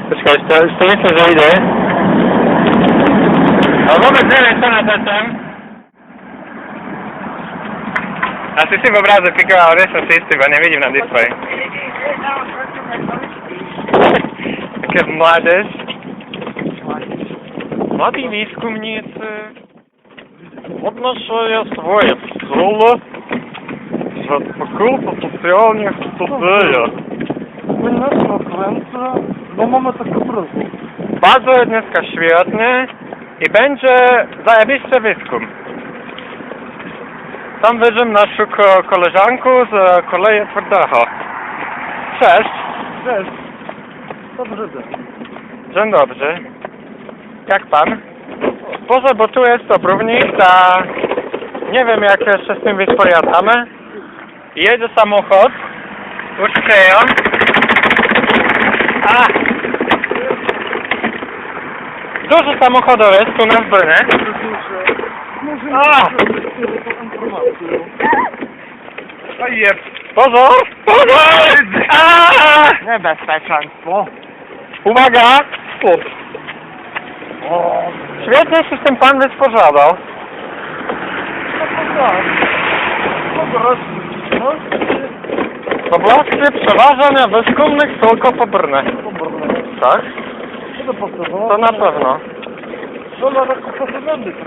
Počkaj, ešte myslím, že ide. Ale vôbec neviem, čo natáčam. Asi si v obraze pikoval, ale nie som si istý, bo nevidím na displeji. Také mládež. Mladí výskumníci odnášajú svoje vzory z fakulty sociálnych studií. My nie na kręce, no mamy takie prosto. Bardzo jest dneska świetnie i będzie zajebisty wyskum. Tam widzę naszą koleżankę z kolei twardego. Cześć. Cześć. Dobry dzień. Dzień dobry. Jak pan? Boże, bo tu jest obrównik, a nie wiem jak jeszcze z tym wysporiadamy. Jedzie samochód. Uczkieją. A! Dużo samochodów jest tu na Brnie. A! Ojej! Pozor! Pozor! A! Niebezpieczeństwo. Uwaga! Stop! Świetnie się z tym pan wysporządzał. Poblasty przeważania bezkumnych tylko po Brnie. Tak? To na pewno.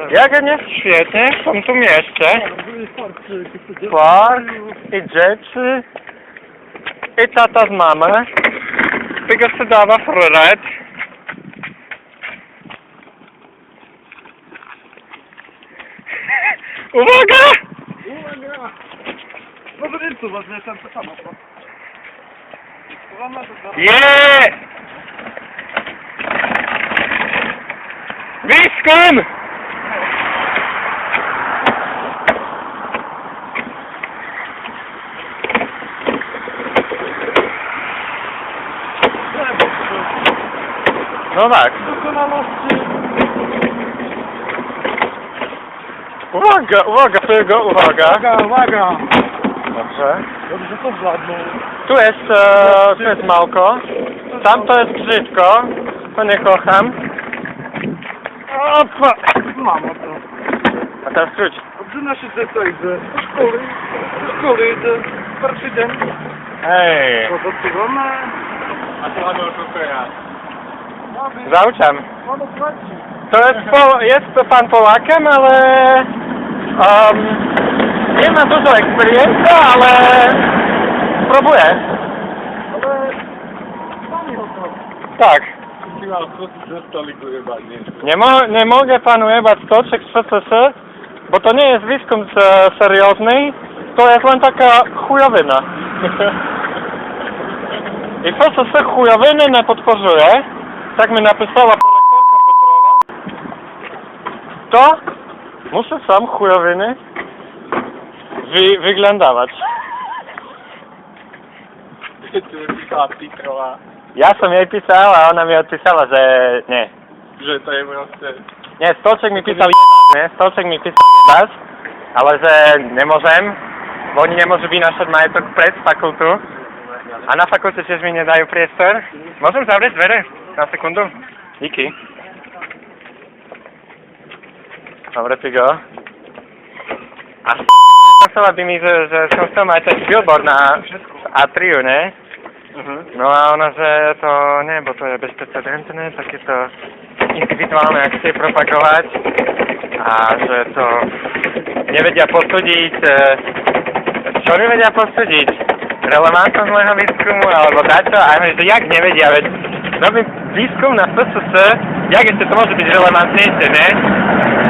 Jak nie świetnie, w tym tu mieście. Park i dzieci. I tata z mamą. Tego się dawa Fred. Uwaga! Yeah! Wyskum! No tak. Uwaga, uwaga, tego, uwaga. Uwaga. Dobrze. Dobrze, to wladną. Tu jest małko. Tam to jest brzydko. To nie kocham. Opa! Mamo to. A teraz wróć. Odżyna się ze co idę. Do szkoły idę. Pierwszy dzień. Hej. Podotworzone. A to mamy oszukuje. Zauczam. Mamy płaci. Jest to pan Polakiem, ale nie ma dużo eksperiencji, ale spróbuję. Ale sami o to. Tak. Nie mogę panu jebać stoczek z PCC, bo to nie jest wyskum seriozny, to jest len taka chujowyna. I PCC chujowyny nie podporuje, tak mi napisała prorektorka Petrowa, to muszę sam chujowyny wyglądawać. Ja sam jej pisał, a ona mi odpisała, że nie. Że to jest proste. Nie, Stoczek mi pisał nie? Stoczek mi pisał ale że nie możemy, bo oni nie może wynašať majetok pred fakultu. A na fakulcie tiež mi nie dajú priestor. Môžem zavrieť dvere? Na sekundu? Díky. Dobre, Pigo. A chcela by mi, že som chcel mať ten billboard na atriu, ne? No a ona, že to nie, bo to je bezprecedentné, takéto individuálne akcie propagovať a že to nevedia posúdiť, čo nevedia posúdiť? Relevantnosť môjho výskumu alebo dačo? A ja že jak nevedia, veď robím výskum na PCC, jak ešte to môže byť relevantnejšie, ne?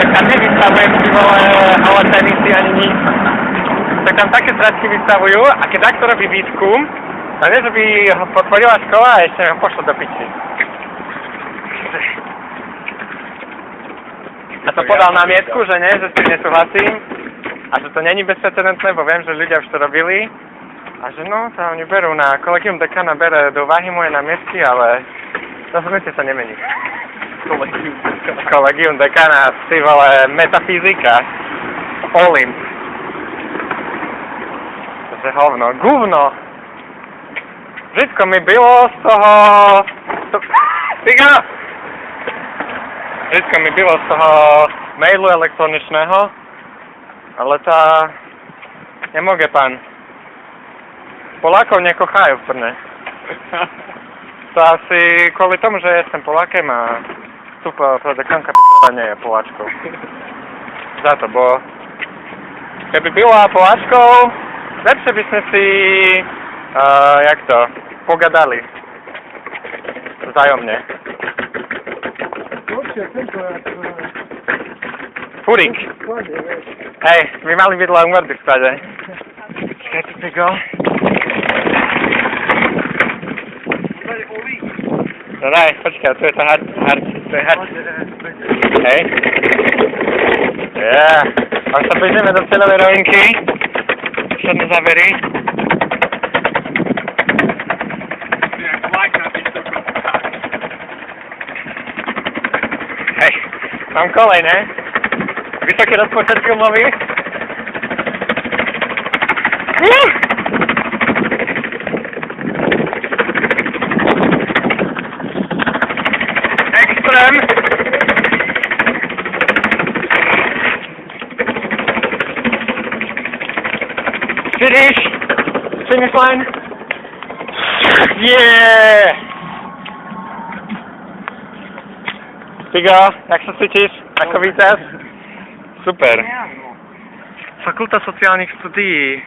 Tak tam nevystavujem si vole holotenisy ani nič. Tak tam také zradky vystavujú a keď takto robí výskum, a nie, že by ho podporila škola a ešte ho pošlo do piči. A to podal námietku, že nie, že s tým nesúhlasím a že to není bezprecedentné, bo viem, že ľudia už to robili a že no, to oni berú na kolegium dekana, bere do váhy moje námietky, ale rozhodnutie sa nemení. Kolegium dekana, ty vole, metafyzika, Olymp. To je hovno, guvno. Všetko mi bylo z toho... Figo! Všetko mi bylo z toho mailu elektroničného, ale tá... Nemôže pán. Polákov nekochajú v Brne. To asi kvôli tomu, že ja som Polákem a tu prodekanka Petrova nie je Poláčkou. Za to, bo keby byla Poláčkou, lepšie by sme si, jak to, pogadali. Vzájomne. Furík. Hej, my mali byť len umrdy v stade. Čakaj, tu Figo. No daj, počkaj, tu je to hard, tu je hard. Hej. Yeah. A už sa bežíme do cieľovej rovinky. Všetné závery. Hej, mám kolej, ne? Vysoký rozpočet filmový. Extrém. Finish line. Yeah! Figo, jak sa cítiš? Ako víťaz? Super. Fakulta sociálnych studií.